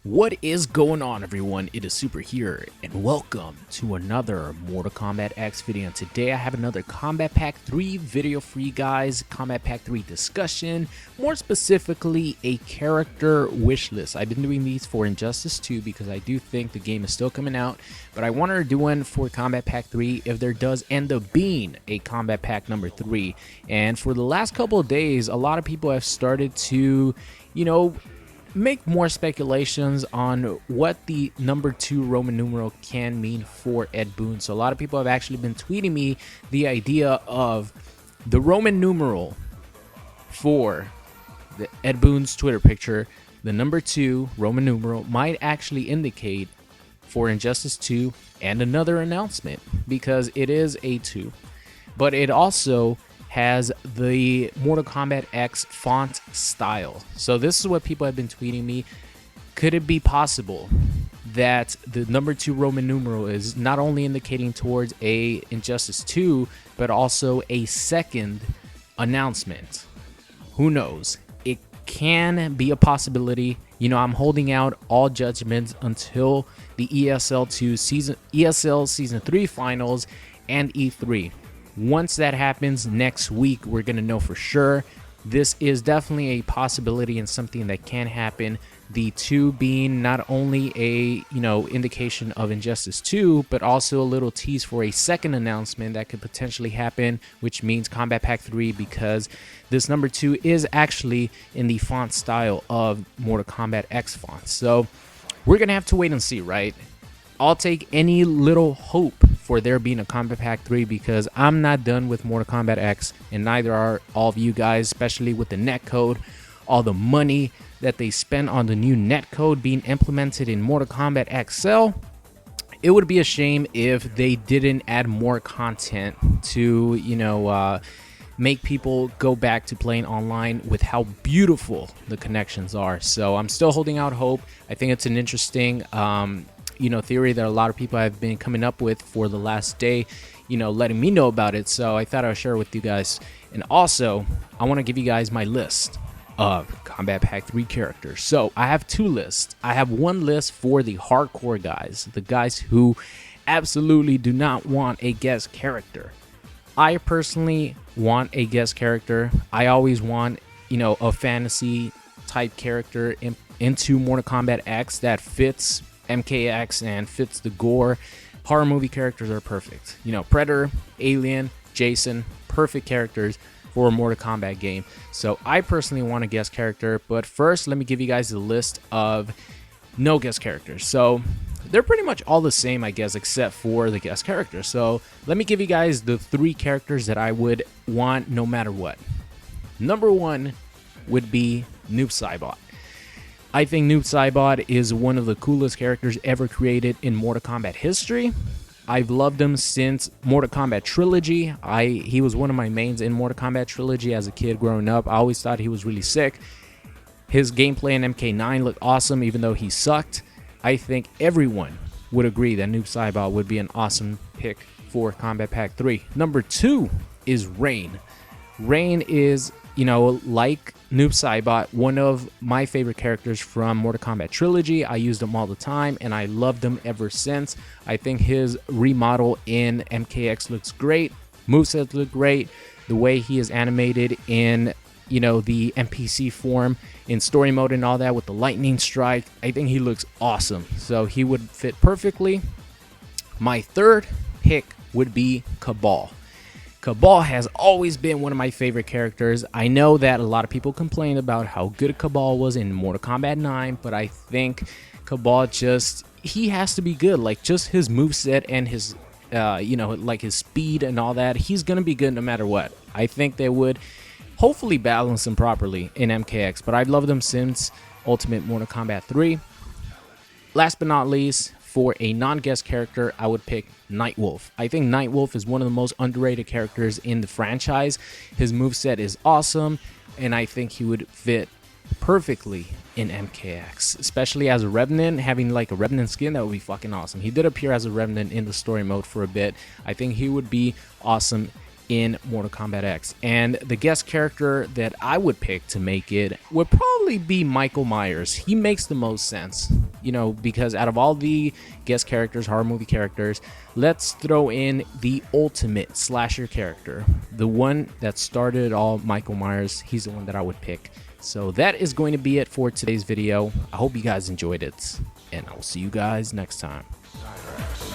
What is going on, everyone? It is Super here, and welcome to another Mortal Kombat X video. And today I have another Kombat Pack 3 video for you guys. Kombat Pack 3 discussion, more specifically a character wish list. I've been doing these for Injustice 2 because I do think the game is still coming out, but I wanted to do one for Kombat Pack 3 if there does end up being a Kombat Pack number 3. And for the last couple of days, a lot of people have started to, make more speculations on what the number 2 Roman numeral can mean for Ed Boon. So a lot of people have actually been tweeting me the idea of the Roman numeral for the Ed Boon's Twitter picture. The number 2 Roman numeral might actually indicate for Injustice 2 and another announcement, because it is a 2, but it also has the Mortal Kombat X font style. So this is what people have been tweeting me. Could it be possible that the number 2 Roman numeral is not only indicating towards a Injustice 2, but also a second announcement? Who knows? It can be a possibility. I'm holding out all judgments until the ESL Season 3 finals and E3. Once that happens next week, we're going to know for sure. This is definitely a possibility and something that can happen. The 2 being not only a, indication of Injustice 2, but also a little tease for a second announcement that could potentially happen, which means Kombat Pack 3, because this number 2 is actually in the font style of Mortal Kombat X fonts. So we're going to have to wait and see, right? I'll take any little hope for there being a Kombat Pack 3, because I'm not done with Mortal Kombat X, and neither are all of you guys, especially with the netcode. All the money that they spent on the new netcode being implemented in Mortal Kombat XL. It would be a shame if they didn't add more content to, make people go back to playing online with how beautiful the connections are. So I'm still holding out hope. I think it's an interesting theory that a lot of people have been coming up with for the last day, letting me know about it. So I thought I would share it with you guys. And also, I want to give you guys my list of Kombat Pack 3 characters. So I have 2 lists. I have one list for the hardcore guys, the guys who absolutely do not want a guest character. I personally want a guest character. I always want, a fantasy type character into Mortal Kombat X that fits MKX and fits the gore. Horror movie characters are perfect. Predator, Alien, Jason, perfect characters for a Mortal Kombat game. So I personally want a guest character, but first let me give you guys the list of no guest characters. So they're pretty much all the same, I guess, except for the guest character. So let me give you guys the 3 characters that I would want no matter what. Number 1 would be Noob Saibot. I think Noob Saibot is one of the coolest characters ever created in Mortal Kombat history. I've loved him since Mortal Kombat Trilogy. He was one of my mains in Mortal Kombat Trilogy as a kid growing up. I always thought he was really sick. His gameplay in MK9 looked awesome, even though he sucked. I think everyone would agree that Noob Saibot would be an awesome pick for Kombat Pack 3. Number 2 is Rain. Rain is, like Noob Saibot, one of my favorite characters from Mortal Kombat Trilogy. I used him all the time, and I loved him ever since. I think his remodel in MKX looks great. Movesets look great. The way he is animated in, the NPC form, in story mode and all that with the lightning strike, I think he looks awesome. So he would fit perfectly. My third pick would be Cabal. Cabal has always been one of my favorite characters. I know that a lot of people complain about how good Cabal was in Mortal Kombat 9, but I think Cabal he has to be good. Like, just his moveset and his, his speed and all that, he's going to be good no matter what. I think they would hopefully balance him properly in MKX, but I've loved him since Ultimate Mortal Kombat 3. Last but not least, for a non-guest character, I would pick Nightwolf. I think Nightwolf is one of the most underrated characters in the franchise. His moveset is awesome, and I think he would fit perfectly in MKX, especially as a Revenant. Having like a Revenant skin, that would be fucking awesome. He did appear as a Revenant in the story mode for a bit. I think he would be awesome in Mortal Kombat X. And the guest character that I would pick to make it would probably be Michael Myers. He makes the most sense, you know, because out of all the guest characters, horror movie characters, let's throw in the ultimate slasher character, the one that started all, Michael Myers. He's the one that I would pick. So that is going to be it for today's video. I hope you guys enjoyed it, and I will see you guys next time.